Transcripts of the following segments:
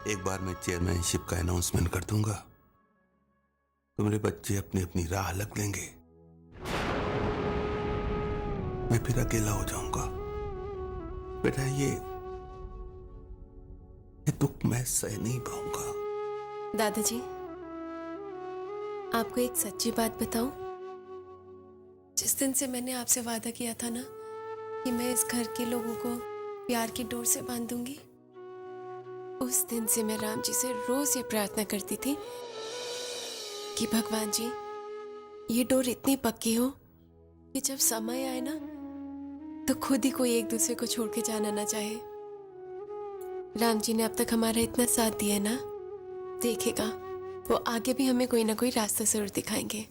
एक बार मैं चेयरमैनशिप का अनाउंसमेंट कर दूंगा तो मेरे बच्चे अपनी अपनी राह लग लेंगे। मैं फिर अकेला हो जाऊंगा। बेटा ये दुख मैं सह नहीं पाऊंगा। दादाजी, आपको एक सच्ची बात बताऊं? जिस दिन से मैंने आपसे वादा किया था ना कि मैं इस घर के लोगों को प्यार की डोर से बांधूंगी, उस दिन से मैं राम जी से रोज ये प्रार्थना करती थी कि भगवान जी, ये डोर इतनी पक्की हो कि जब समय आए ना तो खुद ही कोई एक दूसरे को छोड़ के जाना ना चाहे। राम जी ने अब तक हमारा इतना साथ दिया ना, देखेगा वो आगे भी हमें कोई ना कोई रास्ता जरूर दिखाएंगे।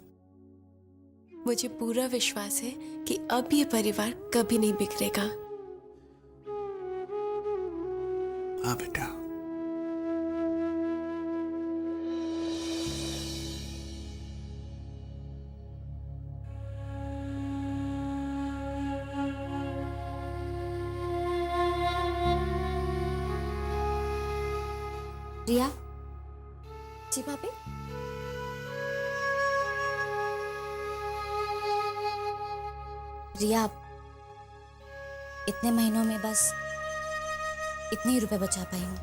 मुझे पूरा विश्वास है कि अब ये परिवार कभी नहीं बिखरेगा। हाँ बेटा। रिया जी भाभी, रिया इतने महीनों में बस इतने ही रुपए बचा पाई हूँ।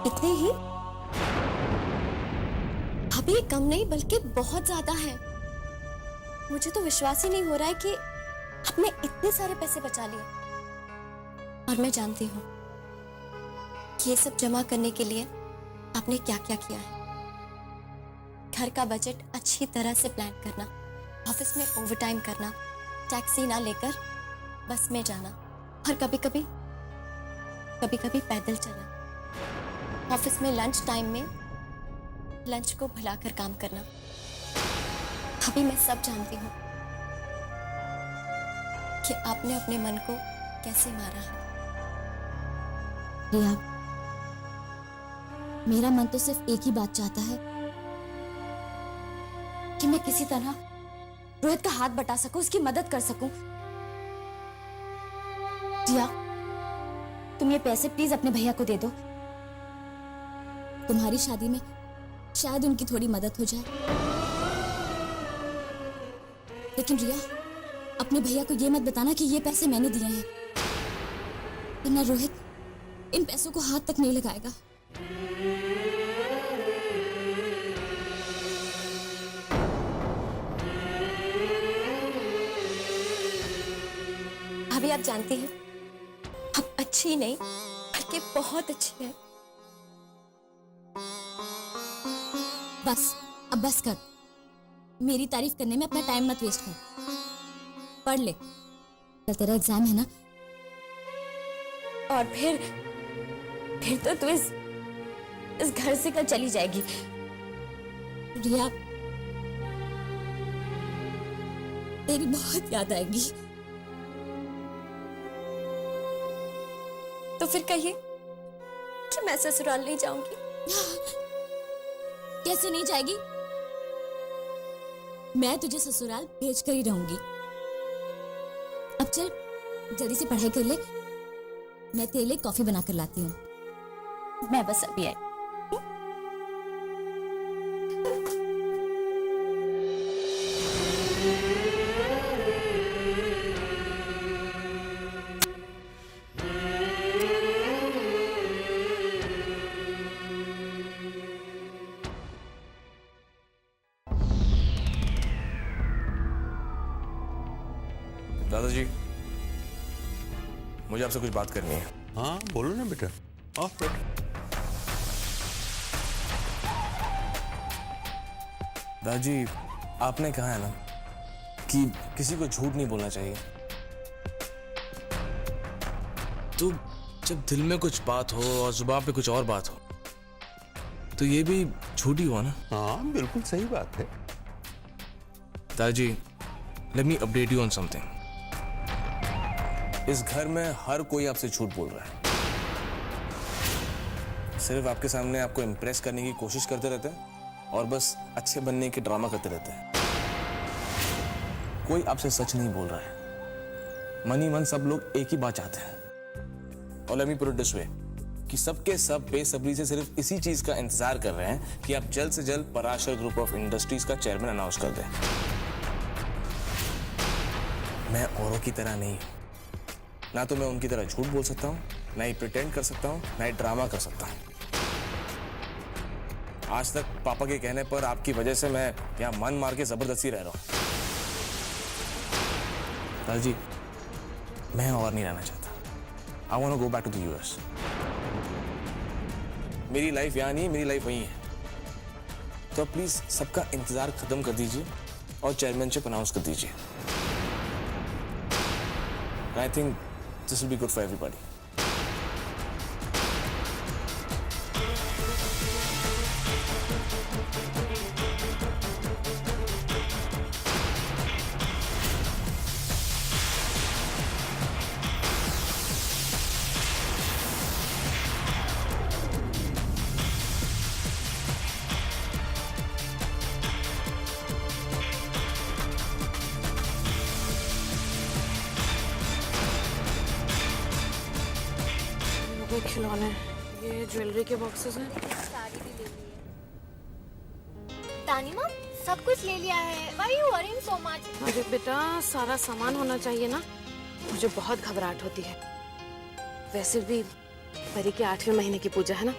इतने ही? अभी कम नहीं बल्कि बहुत ज्यादा है। मुझे तो विश्वास ही नहीं हो रहा है कि आपने इतने सारे पैसे बचा लिए। और मैं जानती हूँ कि ये सब जमा करने के लिए आपने क्या क्या किया है। घर का बजट अच्छी तरह से प्लान करना, ऑफिस में ओवरटाइम करना, टैक्सी ना लेकर बस में जाना और कभी कभी पैदल चलना, ऑफिस में लंच टाइम में लंच को भुलाकर काम करना। अभी मैं सब जानती हूँ कि आपने अपने मन को कैसे मारा है। रिया, मेरा मन तो सिर्फ एक ही बात चाहता है कि मैं किसी तरह रोहित का हाथ बटा सकूं, उसकी मदद कर सकूं। रिया, तुम ये पैसे प्लीज अपने भैया को दे दो। तुम्हारी शादी में शायद उनकी थोड़ी मदद हो जाए। लेकिन रिया, अपने भैया को ये मत बताना कि ये पैसे मैंने दिए हैं, वरना रोहित इन पैसों को हाथ तक नहीं लगाएगा। भाभी, आप जानती हैं आप अच्छी नहीं बल्कि बहुत अच्छी है। बस, अब बस कर। मेरी तारीफ करने में अपना टाइम मत वेस्ट कर। पढ़ ले, कल तेरा एग्जाम है ना। और फिर तो तू इस घर से कल चली जाएगी। रिया, तेरी बहुत याद आएगी। तो फिर कहिए कि मैं ससुराल नहीं जाऊंगी। कैसे नहीं जाएगी? मैं तुझे ससुराल भेज कर ही रहूंगी। अब चल जल्दी से पढ़ाई कर ले, मैं तेरे लिए कॉफी बना कर लाती हूँ। मैं बस अभी आई। दादाजी, मुझे आपसे कुछ बात करनी है। हाँ बोलो ना बेटा। दादाजी, आपने कहा है ना कि किसी को झूठ नहीं बोलना चाहिए। तो जब दिल में कुछ बात हो और जुबान पे कुछ और बात हो तो ये भी झूठ ही हुआ ना। हाँ बिल्कुल सही बात है। दादाजी, let me update you on something. इस घर में हर कोई आपसे झूठ बोल रहा है, सिर्फ आपके सामने आपको इम्प्रेस करने की कोशिश करते रहते हैं और बस अच्छे बनने के ड्रामा करते रहते हैं। कोई आपसे सच नहीं बोल रहा है। मन ही मन सब लोग एक ही बात चाहते हैं। और let me put it this way कि सबके सब बेसब्री से सिर्फ इसी चीज का इंतजार कर रहे हैं कि आप जल्द से जल्द पराशर ग्रुप ऑफ इंडस्ट्रीज का चेयरमैन अनाउंस कर दें। मैं औरों की तरह नहीं हूं, ना तो मैं उनकी तरह झूठ बोल सकता हूं, ना ही प्रिटेंड कर सकता हूं, ना ही ड्रामा कर सकता हूं। आज तक पापा के कहने पर आपकी वजह से मैं यहां मन मार के जबरदस्ती रह रहा हूं। दादाजी, मैं और नहीं रहना चाहता। I want to go back to the US. मेरी लाइफ यहाँ नहीं, मेरी लाइफ वहीं है। तो प्लीज सबका इंतजार खत्म कर दीजिए और चेयरमैनशिप अनाउंस कर दीजिए। I think this will be good for everybody. ये खिलौने, ये ज्वेलरी के बॉक्सेस हैं। साड़ी भी ले ली है। तानिमा, सब कुछ ले लिया है। Why you worrying so much? अरे बेटा, सारा सामान होना चाहिए ना। मुझे बहुत घबराहट होती है। वैसे भी परी के 8वें महीने की पूजा है ना,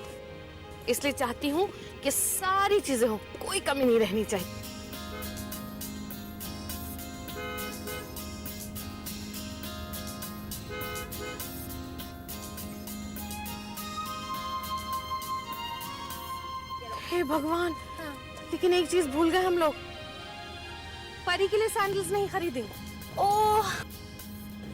इसलिए चाहती हूँ कि सारी चीजें हो, कोई कमी नहीं रहनी चाहिए। हे भगवान, लेकिन एक चीज भूल गए हम लोग, परी के लिए सैंडल्स नहीं खरीदे। ओह,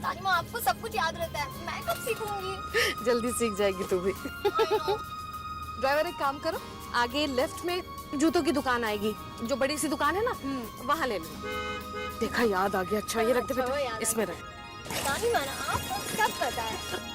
तानिमा आपको सब कुछ याद रहता है, मैं कब सीखूंगी? जल्दी सीख जाएगी तू भी। ड्राइवर एक काम करो, आगे लेफ्ट में जूतों की दुकान आएगी, जो बड़ी सी दुकान है ना, वहाँ ले लेना। देखा, याद आ गया। अच्छा, ये रख दे बेटा, इसमें रख। तानिमा ना, आपको सब पता है।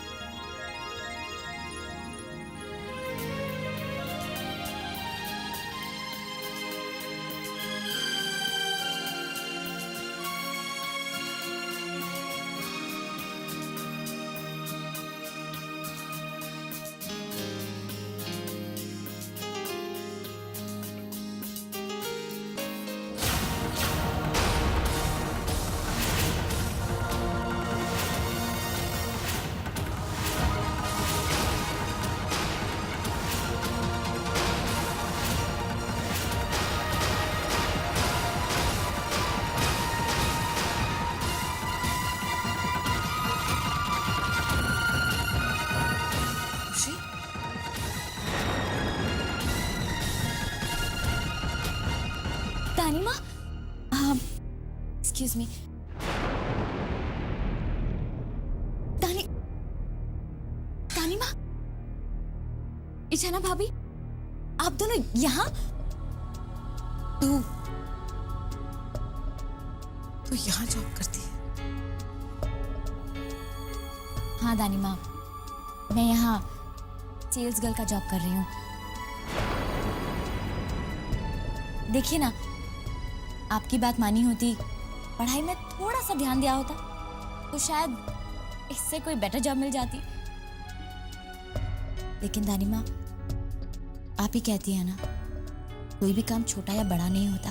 तानिमा, एक्सक्यूज मी। तानिमा, इशाना भाभी, आप दोनों यहाँ? तू यहाँ जॉब करती है? हाँ दानिमा, मैं यहाँ सेल्स गर्ल का जॉब कर रही हूँ। देखिए ना, आपकी बात मानी होती, पढ़ाई में थोड़ा सा ध्यान दिया होता, तो शायद इससे कोई बेटर जॉब मिल जाती। लेकिन दानिमा, आप ही कहती है ना, कोई भी काम छोटा या बड़ा नहीं होता,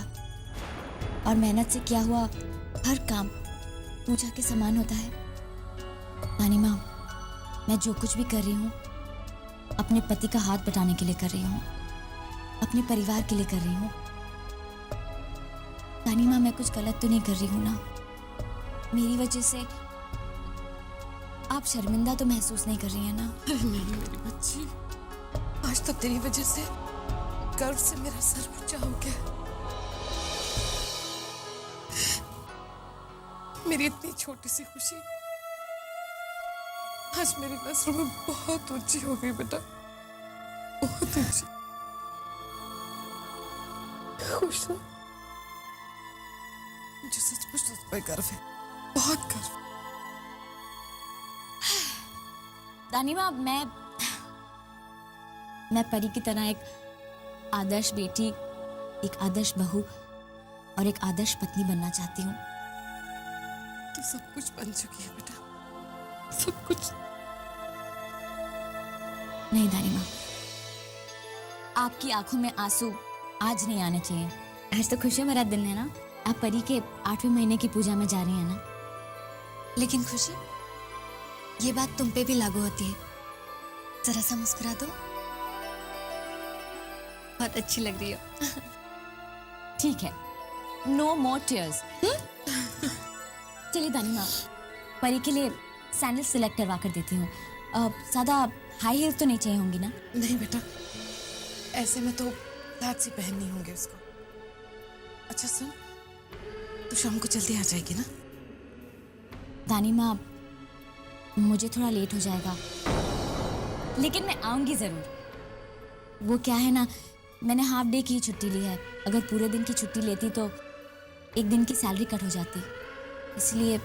और मेहनत से किया हुआ हर काम पूजा के समान होता है। दानिमा, मैं जो कुछ भी कर रही हूँ, अपने पति का हाथ बटाने के लिए कर रही हूँ, अपने परिवार के लिए कर रही हूँ। तानिमा, मैं कुछ गलत तो नहीं कर रही हूँ ना? मेरी वजह से आप शर्मिंदा तो महसूस नहीं कर रही हैं ना? नहीं मेरी बच्ची, आज तक तेरी वजह से गर्व से मेरा सर ऊंचा हो गया। मेरी इतनी छोटी सी खुशी आज मेरी नजरों में बहुत ऊंची हो गई बेटा, बहुत ऊंची। खुश रहो, मुझे सचमुच तुझ पे गर्व है, बहुत गर्व। दानिमा, मैं परी की तरह एक आदर्श बेटी, एक आदर्श बहू और एक आदर्श पत्नी बनना चाहती हूँ। तू सब कुछ बन चुकी है बेटा, सब कुछ। नहीं दानिमा, आपकी आंखों में आंसू आज नहीं आने चाहिए। आज तो खुशी भरा दिन है ना, आप परी के 8वें महीने की पूजा में जा रही हैं ना। लेकिन खुशी, ये बात तुम पे भी लागू होती है। जरा सा मुस्कुरा दो, बहुत अच्छी लग रही हो। ठीक है, नो मोर टीयर्स। चलिए दानिमा, परी के लिए सैंडल सिलेक्ट करवा कर देती हूँ। ज्यादा हाई हील्स तो नहीं चाहिए होंगी ना? नहीं बेटा, ऐसे में तो फ्लैट सी पहननी होंगे उसको। अच्छा सुन, तू शाम को जल्दी आ जाएगी ना? दानिमा, मुझे थोड़ा लेट हो जाएगा, लेकिन मैं आऊंगी जरूर। वो क्या है ना, मैंने हाफ डे की छुट्टी ली है। अगर पूरे दिन की छुट्टी लेती तो एक दिन की सैलरी कट हो जाती, इसलिए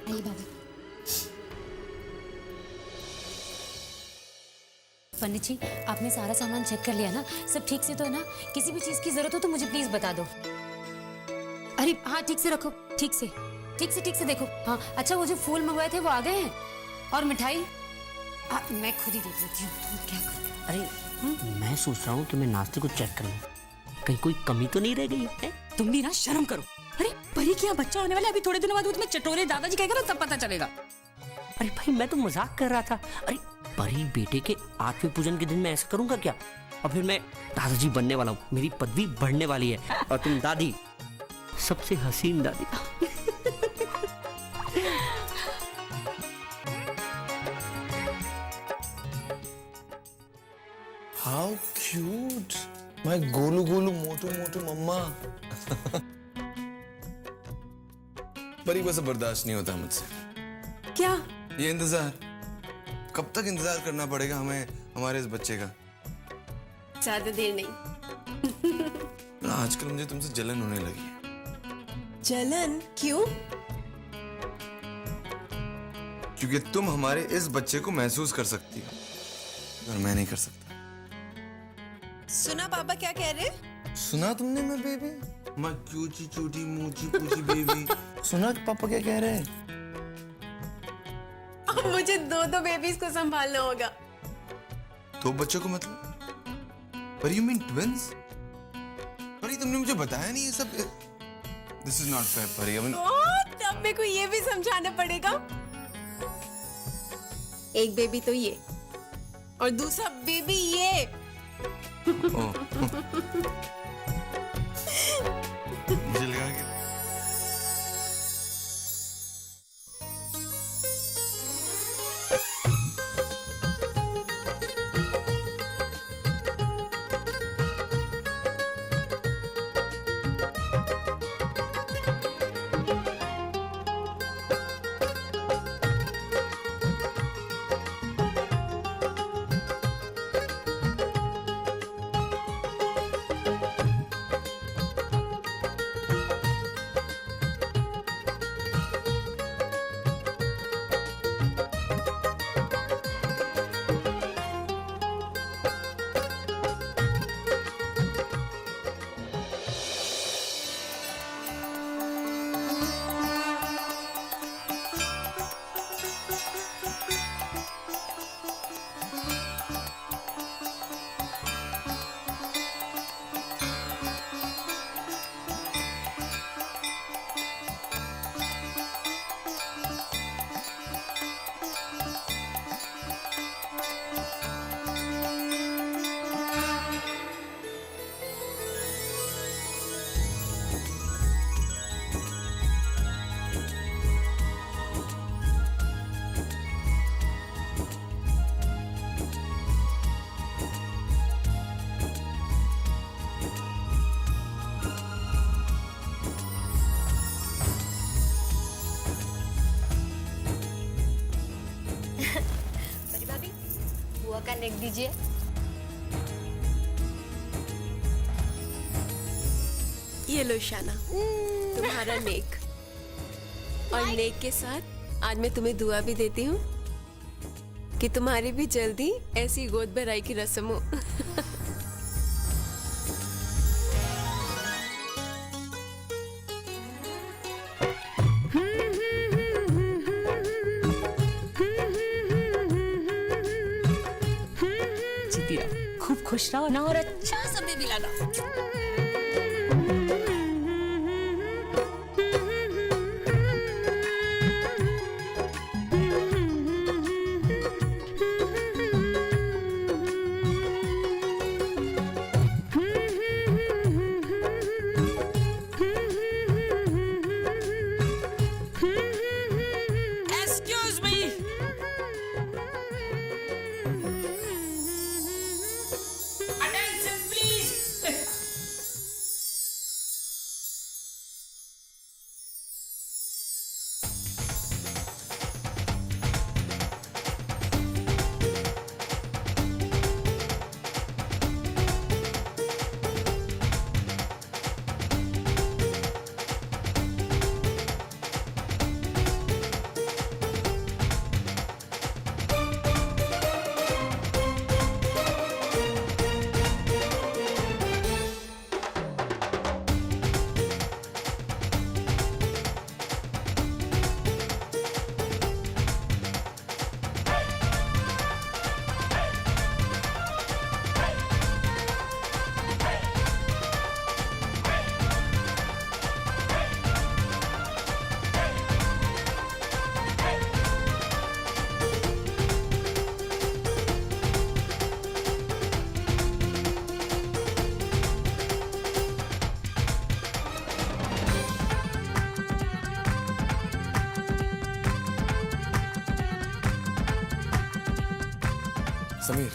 आइए बाबा। पंडित जी, आपने सारा सामान चेक कर लिया ना? सब ठीक से तो है ना? किसी भी चीज की जरूरत हो तो मुझे प्लीज बता दो। अरे हाँ, ठीक से रखो, ठीक से देखो। हाँ अच्छा, वो जो फूल मंगवाए थे वो आ गए हैं? और मिठाई? मैं खुद ही देख लेती हूँ, तुम क्या करो। अरे मैं सोच रहा हूँ कि मैं नाश्ते को चेक कर लूँ, कहीं कोई कमी तो नहीं रह गई है? तुम भी ना शर्म करो। अरे परी के यहाँ बच्चा होने वाला है, अभी थोड़े दिनों बाद वो तुम्हें चटोरे दादाजी कहेगा ना, तब पता चलेगा। अरे भाई, मैं तो मजाक कर रहा था। अरे परी बेटे के 8वें पूजन के दिन मैं ऐसा करूंगा क्या? और फिर मैं दादाजी बनने वाला हूँ, मेरी पदवी बढ़ने वाली है, और तुम दादी, सबसे हसीन दादी। हाउ क्यूट, माय गोलू गोलू मोटू मोटू मम्मा। परी बस बर्दाश्त नहीं होता मुझसे। क्या? ये इंतजार, कब तक इंतजार करना पड़ेगा हमें हमारे इस बच्चे का? ज्यादा देर नहीं। आजकल मुझे तुमसे जलन होने लगी है। जलन? क्यों? क्योंकि तुम हमारे इस बच्चे को महसूस कर सकती हो और मैं नहीं कर सकता। सुना पापा क्या कह रहे? सुना तुमने? मैं बेबी, मैं क्यूटी चूटी मूची पूची बेबी। सुना पापा क्या कह रहे हैं? अब मुझे दो बेबीज को संभालना होगा। दो बच्चों को मतलब? पर यू मीन ट्विंस? पर ये तुमने मुझे बताया नहीं ये सब। दिस इज नॉट फेयर परी। तब मेरे को ये भी समझाना पड़ेगा। एक बेबी तो ये और दूसरा बेबी ये। मुझे लगा कि नेक दीजिए। ये लो शाना, तुम्हारा नेक। और नेक के साथ आज मैं तुम्हें दुआ भी देती हूँ कि तुम्हारी भी जल्दी ऐसी गोद भराई की रस्म हो। जीती रहो, खूब खुश रहो ना, और अच्छा समय भी लगा। Excuse me. Attention, please. Sameer,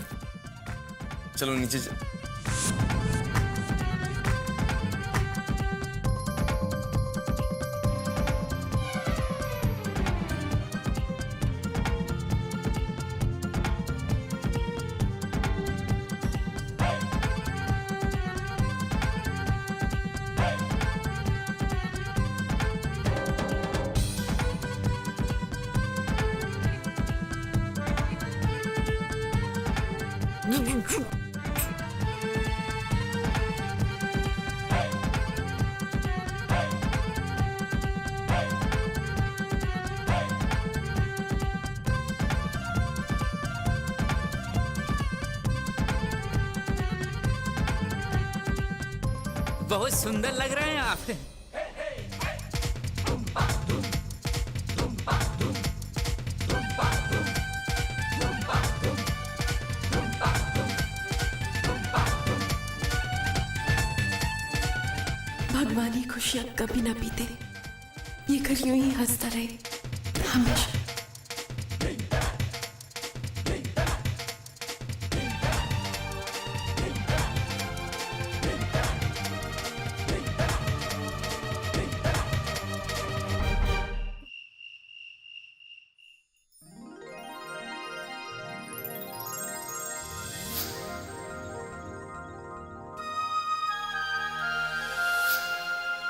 चलो नीचे बहुत सुंदर लग रहे हैं आप। भगवान ही खुशियां कभी ना पीते, ये घर यूं ही हंसता रहे हमेशा।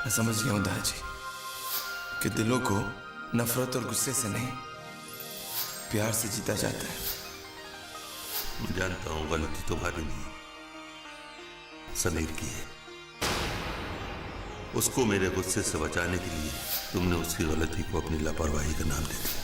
मैं समझ गया हूं दादाजी कि दिलों को नफरत और गुस्से से नहीं, प्यार से जीता जाता है। मैं जानता हूं गलती तुम्हारी नहीं, समीर की है। उसको मेरे गुस्से से बचाने के लिए तुमने उसकी गलती को अपनी लापरवाही का नाम दे दिया।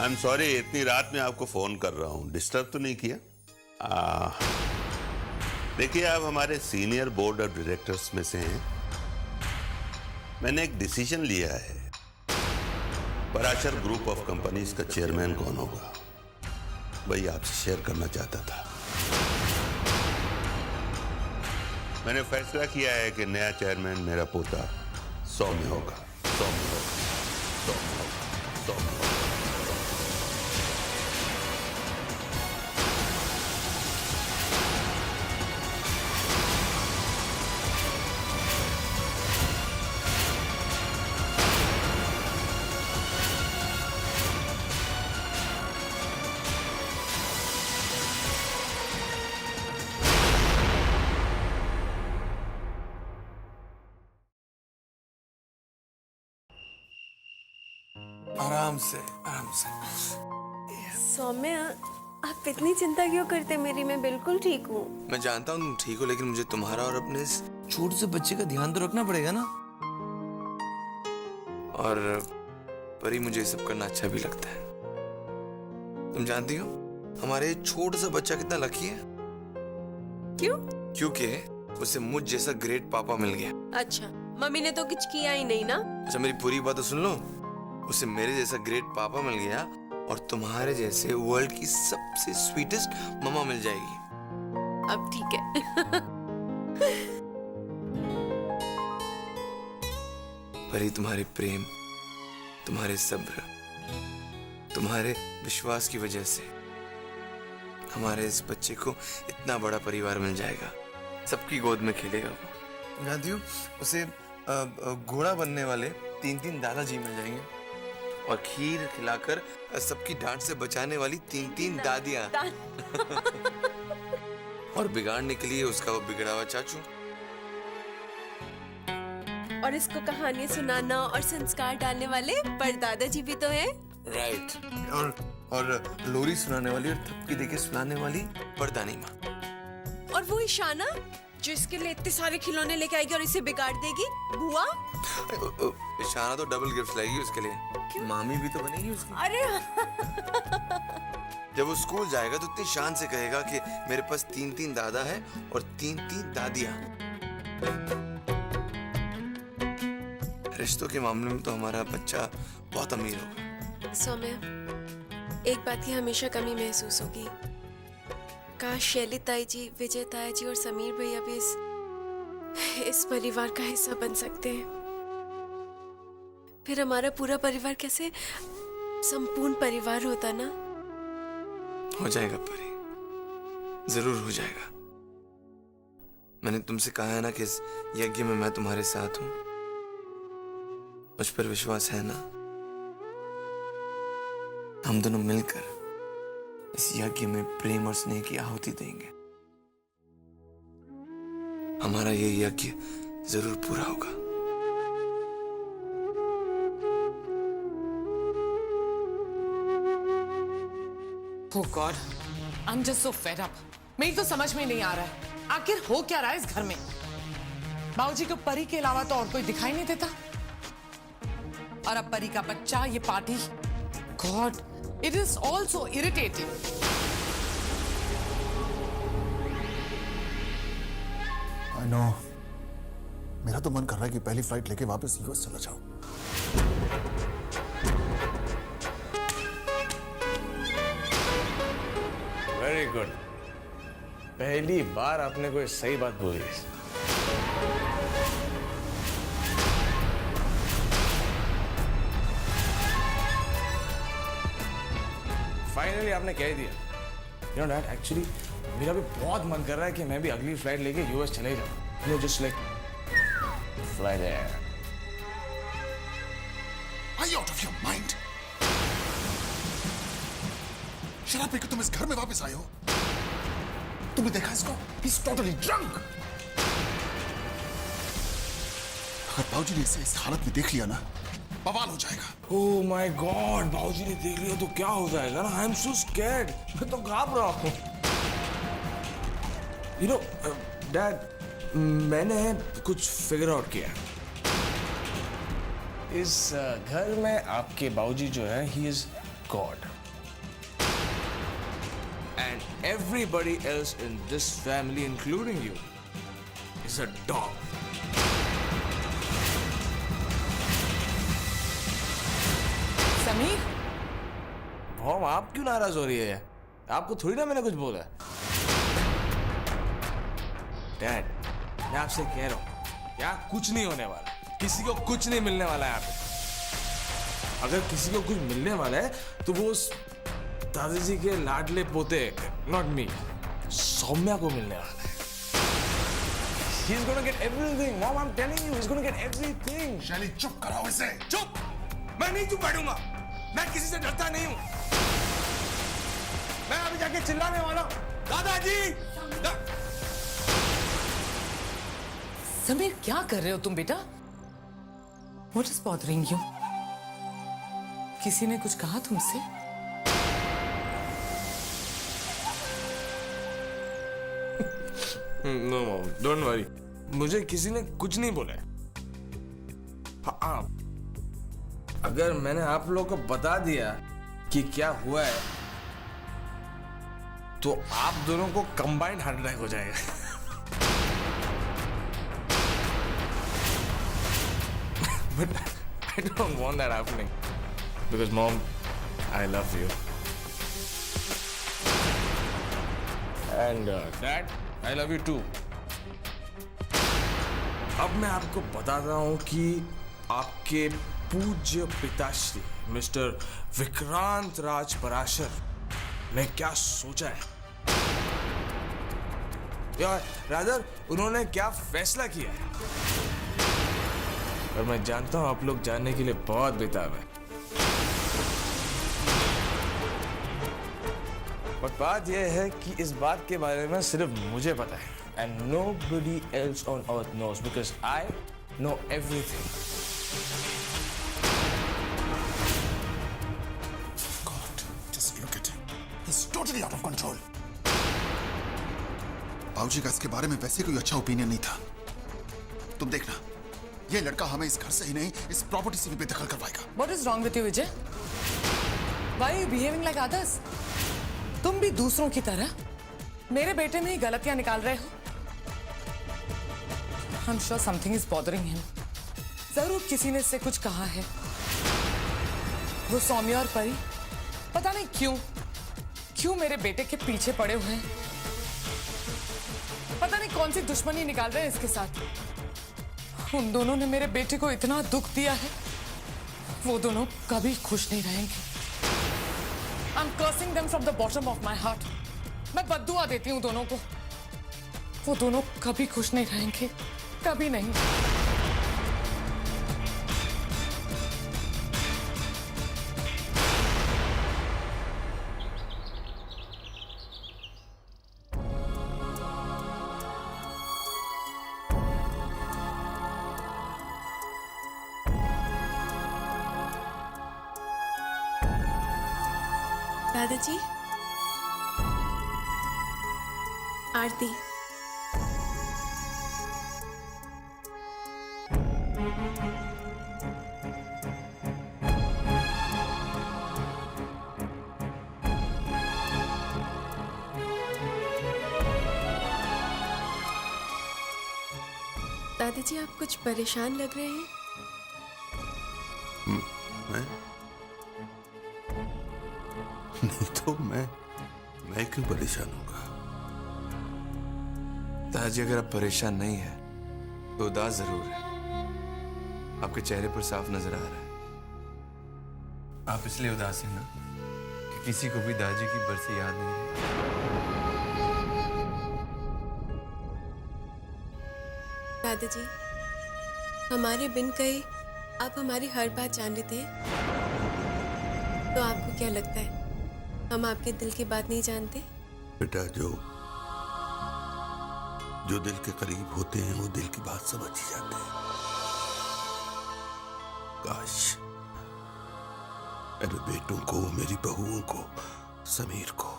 आई एम सॉरी, इतनी रात में आपको फोन कर रहा हूं, डिस्टर्ब तो नहीं किया? देखिए, आप हमारे सीनियर बोर्ड ऑफ डायरेक्टर्स में से हैं मैंने एक डिसीजन लिया है। पराशर ग्रुप ऑफ कंपनीज का चेयरमैन कौन होगा, वही आपसे शेयर करना चाहता था। मैंने फैसला किया है कि नया चेयरमैन मेरा पोता सौम्य होगा। सौम्य होगा, सौम्य होगा, सौम्य होगा। आराम से, आराम से। सौम्य, आप इतनी चिंता क्यों करते मेरी? मैं बिल्कुल ठीक हूँ। मैं जानता हूँ तुम ठीक हो, लेकिन मुझे तुम्हारा और अपने इस छोटे से बच्चे का ध्यान तो रखना पड़ेगा ना। और परी, मुझे ये सब करना अच्छा भी लगता है। तुम जानती हो हमारे छोटा सा बच्चा कितना लकी है? क्यों? क्योंकि उसे मुझ जैसा ग्रेट पापा मिल गया। अच्छा, मम्मी ने तो कुछ किया ही नहीं ना। अच्छा, मेरी पूरी बात तो सुन लो। उसे मेरे जैसा ग्रेट पापा मिल गया और तुम्हारे जैसे वर्ल्ड की सबसे स्वीटेस्ट मम्मा मिल जाएगी। अब ठीक है। परी, तुम्हारे प्रेम, तुम्हारे सब्र, तुम्हारे विश्वास की वजह से हमारे इस बच्चे को इतना बड़ा परिवार मिल जाएगा। सबकी गोद में खेलेगा वो। जानती हो, उसे घोड़ा बनने वाले 3-3 दादाजी मिल जाएंगे और खीर खिलाकर सबकी डांट से बचाने वाली 3-3 दादियां। और बिगाड़ने के लिए उसका वो बिगड़ा हुआ चाचू। और इसको कहानी सुनाना और संस्कार डालने वाले परदादा जी भी तो है। राइट। और लोरी सुनाने वाली और थपकी देके सुनाने वाली परदानी माँ। और वो ईशाना जो इसके लिए इतने सारे खिलौने लेके आएगी और इसे बिगाड़ देगी, बुआ। ईशाना तो डबल गिफ्ट लाएगी उसके लिए। मामी भी तो बनेगी उसकी। अरे जब वो स्कूल जाएगा तो इतनी शान से कहेगा कि मेरे पास 3-3 दादा है और 3-3 दादियां। रिश्तों के मामले में तो हमारा बच्चा बहुत अमीर होगा। सौम्य, एक बात की हमेशा कमी महसूस होगी। काश शैली ताई जी, विजय ताई जी और समीर भैया भी इस परिवार का हिस्सा बन सकते हैं। फिर हमारा पूरा परिवार कैसे संपूर्ण परिवार होता ना। हो जाएगा परी, जरूर हो जाएगा। मैंने तुमसे कहा है ना कि इस यज्ञ में मैं तुम्हारे साथ हूं। मुझ पर विश्वास है ना? हम दोनों मिलकर इस यज्ञ में प्रेम और स्नेह की आहुति देंगे। हमारा ये यज्ञ जरूर पूरा होगा। Oh God, I'm just so fed up. मेरी तो समझ में नहीं आ रहा है, आखिर हो क्या रहा है इस घर में? बाबूजी को परी के अलावा तो और कोई दिखाई नहीं देता। और अब परी का बच्चा, ये party. God, it is all so irritating. I know. मेरा तो मन कर रहा है कि पहली फ्लाइट लेके वापस यूएस चला जाऊं। Very good. पहली बार आपने कोई सही बात बोली। फाइनली आपने कह दिया। You know that actually मेरा भी बहुत मन कर रहा है कि मैं भी अगली फ्लाइट लेके यूएस चले जाऊं। You know, just like fly there. Are you out of your mind? शराब पीकर तुम इस घर में वापस आए हो? तुमने देखा इसको? He's totally drunk. अगर बाबूजी ने इसे इस हालत में देख लिया ना, बवाल हो जाएगा। Oh my God, बाबूजी ने देख लिया तो क्या हो जाएगा ना? I'm so scared. मैं तो घाब रहा हूँ। You know, Dad, मैंने कुछ फिगर आउट किया। इस घर में आपके बाबूजी जो है, he is God. And everybody else in this family, including you, is a dog. Sameer, mom आप क्यों नाराज हो रही है? आपको थोड़ी ना मैंने कुछ बोला। डैड, मैं आपसे कह रहा हूँ यहाँ कुछ नहीं होने वाला, किसी को कुछ नहीं मिलने वाला है यहाँ पे। अगर किसी को कुछ मिलने वाला है तो वो उस दादाजी के लाडले पोते, नॉट मी, सौम्या को मिलने वाला है। He's gonna get everything, Mom. I'm telling you, he's gonna get everything. शैली चुप कराओ इसे। चुप! मैं नहीं चुप बैठूंगा। मैं किसी से डरता नहीं हूँ। मैं अभी जाके चिल्लाने वाला हूँ। दादाजी! समीर क्या कर रहे हो तुम बेटा? What is bothering you? किसी ने कुछ कहा तुमसे? No, Mom, don't worry. मुझे किसी ने कुछ नहीं बोला है। हाँ, अगर मैंने आप लोगों को बता दिया कि क्या हुआ है, तो आप दोनों को कंबाइंड हार्ट अटैक हो जाएगा। But I don't want that happening because Mom, I love you. And Dad, I love you too. अब मैं आपको बताता हूं कि आपके पूज्य पिताश्री मिस्टर विक्रांत राज पराशर ने क्या सोचा है, या रादर उन्होंने क्या फैसला किया है। और मैं जानता हूं आप लोग जानने के लिए बहुत बेताब हैं। बट बात यह है कि इस बात के बारे में सिर्फ मुझे पता है, and nobody else on earth knows because I know everything. God, just look at him. He's totally out of control. बाबूजी का इसके बारे में वैसे कोई अच्छा ओपिनियन नहीं था। तुम देखना, ये लड़का हमें इस घर से ही नहीं, इस प्रॉपर्टी से भी बेदखल करवाएगा। What is wrong with you, Vijay? Why are you behaving like others? तुम भी दूसरों की तरह मेरे बेटे में ही गलतियां निकाल रहे हो। I'm sure something is bothering him. जरूर किसी ने इससे कुछ कहा है। वो सौम्या और परी पता नहीं क्यों मेरे बेटे के पीछे पड़े हुए हैं। पता नहीं कौन सी दुश्मनी निकाल रहे हैं इसके साथ। उन दोनों ने मेरे बेटे को इतना दुख दिया है, वो दोनों कभी खुश नहीं रहेंगे। I'm cursing them from the bottom of my heart. मैं बद्दुआ देती हूँ दोनों को। वो दोनों कभी खुश नहीं रहेंगे, कभी नहीं। दादाजी, आरती। दादाजी, आप कुछ परेशान लग रहे हैं। मैं नहीं तो मैं क्यों परेशान होगा? दादाजी, अगर आप परेशान नहीं है तो उदास जरूर है। आपके चेहरे पर साफ नजर आ रहा है। आप इसलिए उदास हैं ना कि किसी को भी दादाजी की बरसी याद नहीं रही। दादाजी, हमारे बिन कहे आप हमारी हर बात जान लेते हैं, तो आपको क्या लगता है हम आपके दिल की बात नहीं जानते? बेटा, जो दिल के करीब होते हैं वो दिल की बात समझ ही जाते हैं। काश मेरे बेटों को, मेरी बहुओं को, समीर को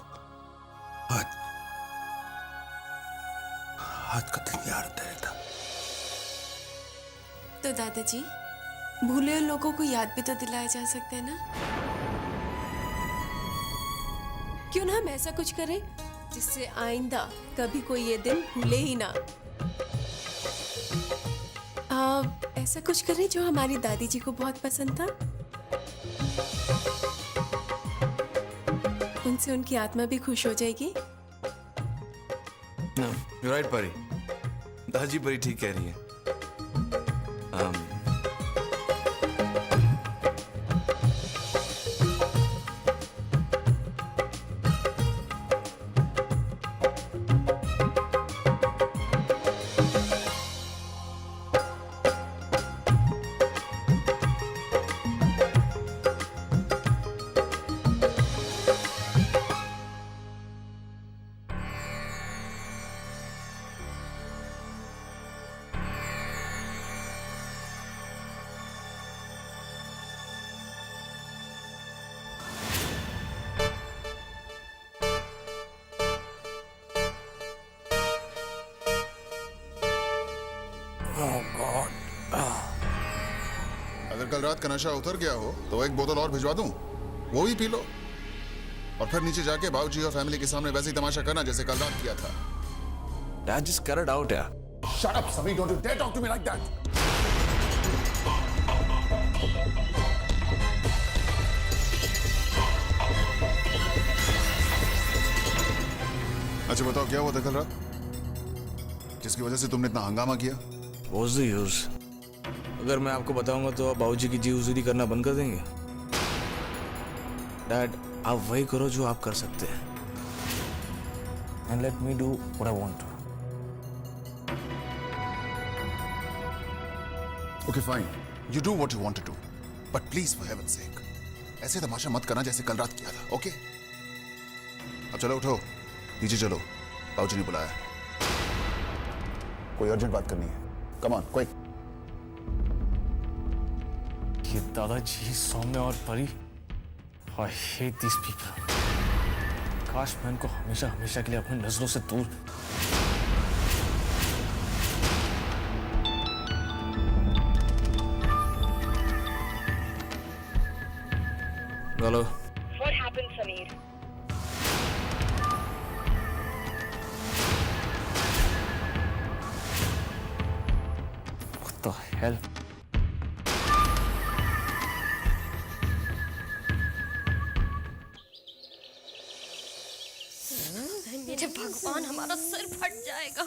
आज का दिन याद रहता। तो दादाजी, भूले हुए लोगों को याद भी तो दिलाया जा सकता है ना? क्यों ना हम ऐसा कुछ करें जिससे आइंदा कभी कोई ये दिन भूले ही ना। ऐसा कुछ करें जो हमारी दादी जी को बहुत पसंद था। उनसे उनकी आत्मा भी खुश हो जाएगी। No, you're right, परी। दादी परी ठीक कह रही है। अगर कल रात का नशा उतर गया हो तो एक बोतल और भिजवा दूं, वो भी पी लो और फिर नीचे जाके बाबूजी और फैमिली के सामने वैसे ही तमाशा करना जैसे कल रात किया था। Dad, just cut it out, यार। Shut up, Sabi! Don't you dare talk to me like that! अच्छा बताओ क्या हुआ था कल रात जिसकी वजह से तुमने इतना हंगामा किया? What's the use? अगर मैं आपको बताऊंगा तो आप बाबूजी की जी हुजूरी करना बंद कर देंगे। डैड, आप वही करो जो आप कर सकते हैं। And let me do what I want to. Okay, fine. You do what you want to do. But please, for heaven's sake, ऐसे तमाशा मत करना जैसे कल रात किया था, okay? अब चलो उठो, नीचे चलो, बाबूजी ने बुलाया। कोई अर्जेंट बात करनी है। Come on, quick. ये दादाजी, सौम्य और परी, I hate these people. काश मैं इनको हमेशा हमेशा के लिए अपनी नजरों से दूर। Hello. What happened, Sameer? What the hell? मेरे भगवान, हमारा सिर फट जाएगा।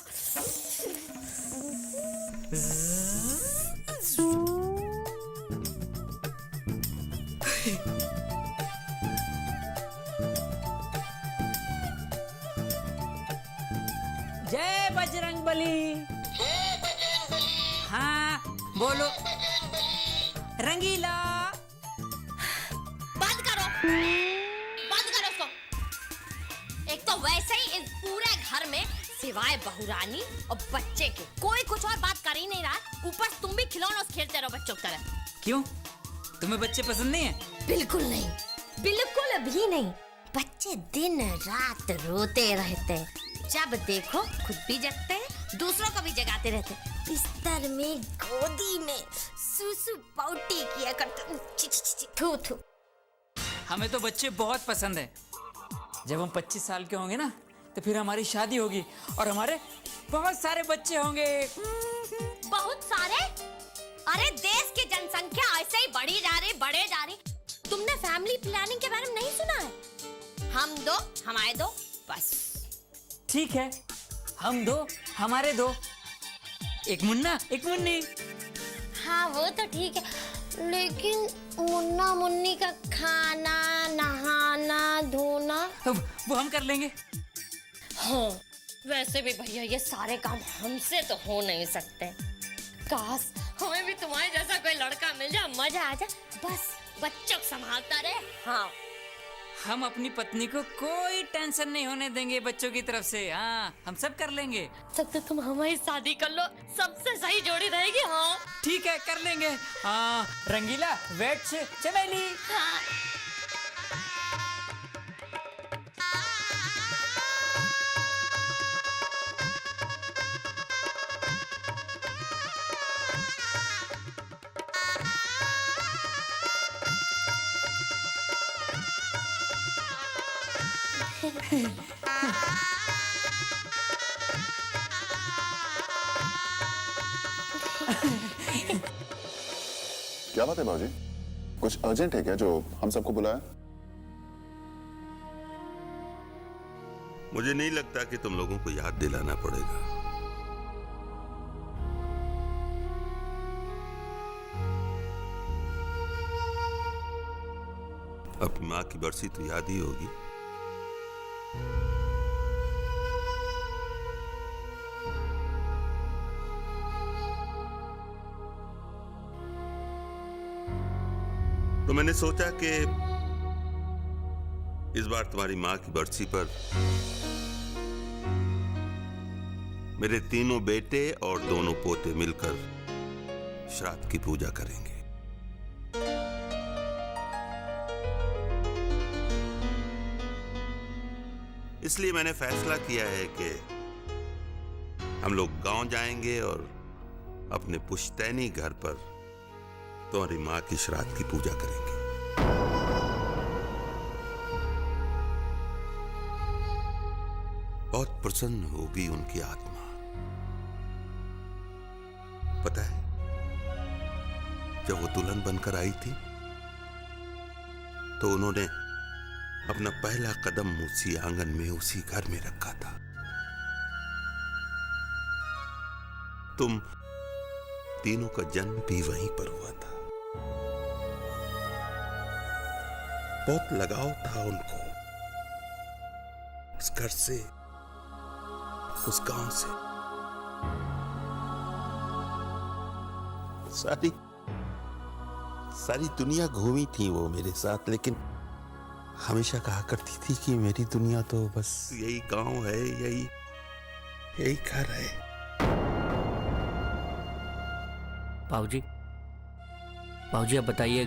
जय बजरंग बली। हाँ बोलो। रंगीला। बंद करो, बंद करो उसको। एक तो वैसे ही इस पूरे घर में सिवाय बहुरानी और बच्चे के कोई कुछ और बात कर ही नहीं रहा। ऊपर तुम भी खिलौनों से खेलते रहो बच्चों की तरह। क्यों, तुम्हें बच्चे पसंद नहीं है? बिल्कुल नहीं, बिल्कुल भी नहीं। बच्चे दिन रात रोते रहते, जब देखो खुद भी जगते हैं, दूसरों को भी जगाते रहते। बिस्तर में, गोदी में सुसु पौटी किया करते। थू थू। हमें तो बच्चे बहुत पसंद है। जब हम 25 साल के होंगे ना तो फिर हमारी शादी होगी और हमारे बहुत सारे बच्चे होंगे। बहुत सारे? अरे देश की जनसंख्या ऐसे ही बढ़ी जा रही। तुमने फैमिली प्लानिंग के बारे में नहीं सुना है? हम दो, हमारे दो, बस। ठीक है, हम दो, हमारे दो। एक मुन्ना, एक मुन्नी। हाँ वो तो ठीक है, लेकिन मुन्ना मुन्नी का खाना, नहाना, धोना वो हम कर लेंगे। हाँ, वैसे भी भैया ये सारे काम हमसे तो हो नहीं सकते। काश हमें भी तुम्हारे जैसा कोई लड़का मिल जाए, मजा आ जाए। बस बच्चों को संभालता रहे। हाँ, हम अपनी पत्नी को कोई टेंशन नहीं होने देंगे बच्चों की तरफ से। हाँ, हम सब कर लेंगे। तब तो तुम हमारी शादी कर लो, सबसे सही जोड़ी रहेगी। हाँ ठीक है, कर लेंगे। हाँ, रंगीला वेट से चमेली। हाँ। क्या बात है बाबूजी? कुछ अर्जेंट है क्या जो हम सबको बुलाया? मुझे नहीं लगता कि तुम लोगों को याद दिलाना पड़ेगा। अपनी मां की बरसी तो याद ही होगी। तो मैंने सोचा कि इस बार तुम्हारी मां की बरसी पर मेरे तीनों बेटे और दोनों पोते मिलकर श्राद्ध की पूजा करेंगे। इसलिए मैंने फैसला किया है कि हम लोग गांव जाएंगे और अपने पुश्तैनी घर पर तुम्हारी मां की श्राद्ध की पूजा करेंगे। बहुत प्रसन्न होगी उनकी आत्मा। पता है, जब वो दुल्हन बनकर आई थी तो उन्होंने अपना पहला कदम उसी आंगन में, उसी घर में रखा था। तुम तीनों का जन्म भी वहीं पर हुआ था। बहुत लगाव था उनको उस घर से, उस गांव से। सारी दुनिया घूमी थी वो मेरे साथ, लेकिन हमेशा कहा करती थी कि मेरी दुनिया तो बस यही गांव है, यही घर है। बाबूजी, बाबूजी आप बताइए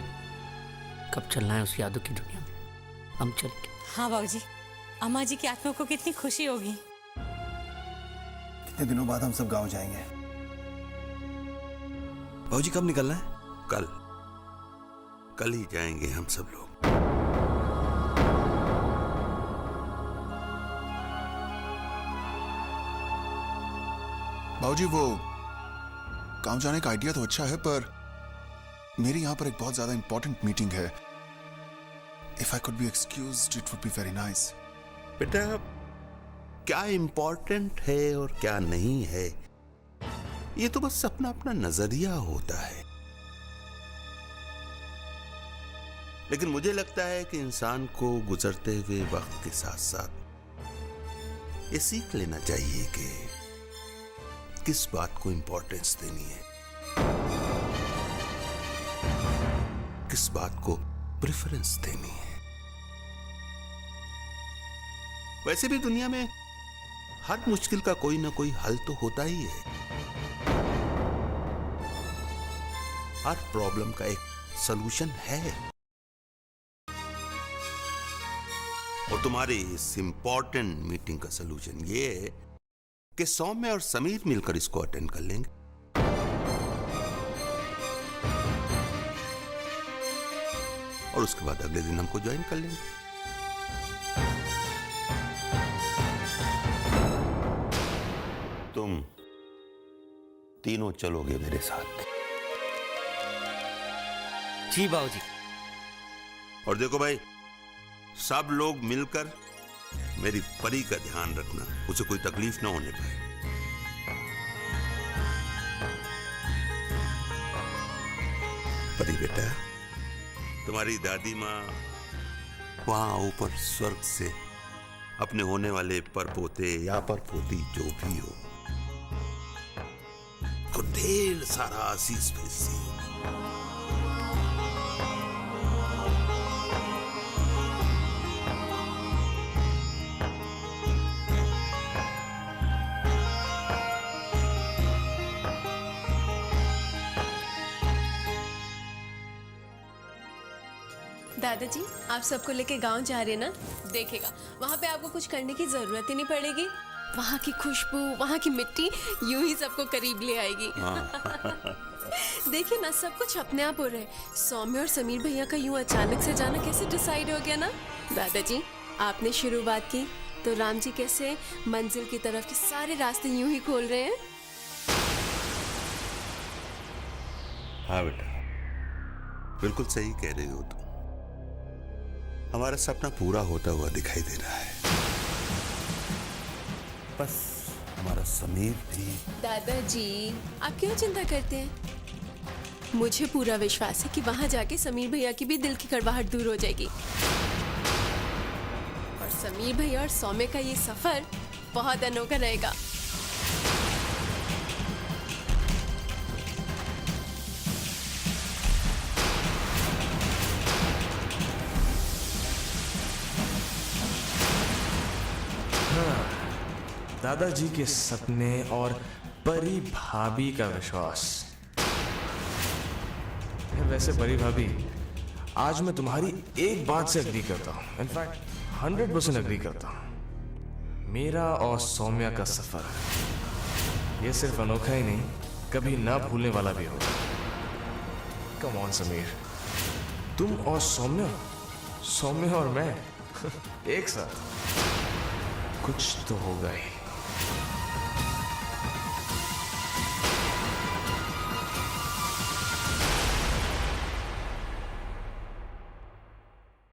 कब चलना है उस यादों की दुनिया में? हम चलेंगे। हाँ बाबूजी, अम्मा जी की आत्मा को कितनी खुशी होगी। कितने दिनों बाद हम सब गांव जाएंगे। बाबूजी कब निकलना है? कल ही जाएंगे हम सब लोग। बाबूजी वो काम जाने का आइडिया तो अच्छा है, पर मेरी यहां पर एक बहुत ज्यादा इंपॉर्टेंट मीटिंग है। If I could be excused it would be very nice. बेटा, क्या इंपॉर्टेंट है और क्या नहीं है, ये तो बस अपना अपना नजरिया होता है। लेकिन मुझे लगता है कि इंसान को गुजरते हुए वक्त के साथ साथ ये सीख लेना चाहिए कि किस बात को इंपॉर्टेंस देनी है, किस बात को प्रेफरेंस देनी है। वैसे भी दुनिया में हर मुश्किल का कोई ना कोई हल तो होता ही है। हर प्रॉब्लम का एक सलूशन है। और तुम्हारी इस इंपॉर्टेंट मीटिंग का सलूशन ये है कि सौम्य और समीर मिलकर इसको अटेंड कर लेंगे। और उसके बाद अगले दिन हमको ज्वाइन कर लेंगे। तुम तीनों चलोगे मेरे साथ। जी बाबूजी। और देखो भाई, सब लोग मिलकर मेरी परी का ध्यान रखना, उसे कोई तकलीफ ना होने पाए। परी बेटा, तुम्हारी दादी माँ वहां ऊपर स्वर्ग से अपने होने वाले परपोते या परपोती जो भी हो को ढेर सारा आशीष भेजती होगी। दादाजी, आप सबको लेके गांव जा रहे हैं ना? देखेगा, वहां पे आपको कुछ करने की जरूरत ही नहीं पड़ेगी। वहां की खुशबू, वहां की मिट्टी यूं ही सबको करीब ले आएगी। देखिए ना, सब कुछ अपने आप हो रहा है। सौम्य और समीर भैया का यूं अचानक से जाना कैसे डिसाइड हो गया ना? दादाजी, आपने शुरुआत की तो राम जी कैसे मंजिल की तरफ के सारे रास्ते यूं ही खोल रहे हैं। हाँ बेटा, बिल्कुल सही कह रही हो तुम। हमारा सपना पूरा होता हुआ दिखाई दे रहा है। बस हमारा समीर भी। दादाजी, आप क्यों चिंता करते हैं? मुझे पूरा विश्वास है कि वहां जाके समीर भैया की भी दिल की कड़वाहट दूर हो जाएगी। और समीर भैया और सौम्य का ये सफर बहुत अनोखा रहेगा। दादाजी के सपने और परी भाभी का विश्वास। वैसे परी भाभी, आज मैं तुम्हारी एक बात से अग्री करता हूँ, इनफैक्ट 100% अग्री करता हूँ। मेरा और सौम्या का सफर ये सिर्फ अनोखा ही नहीं, कभी ना भूलने वाला भी होगा। कम ऑन समीर, तुम और सौम्या और मैं एक साथ, कुछ तो होगा ही।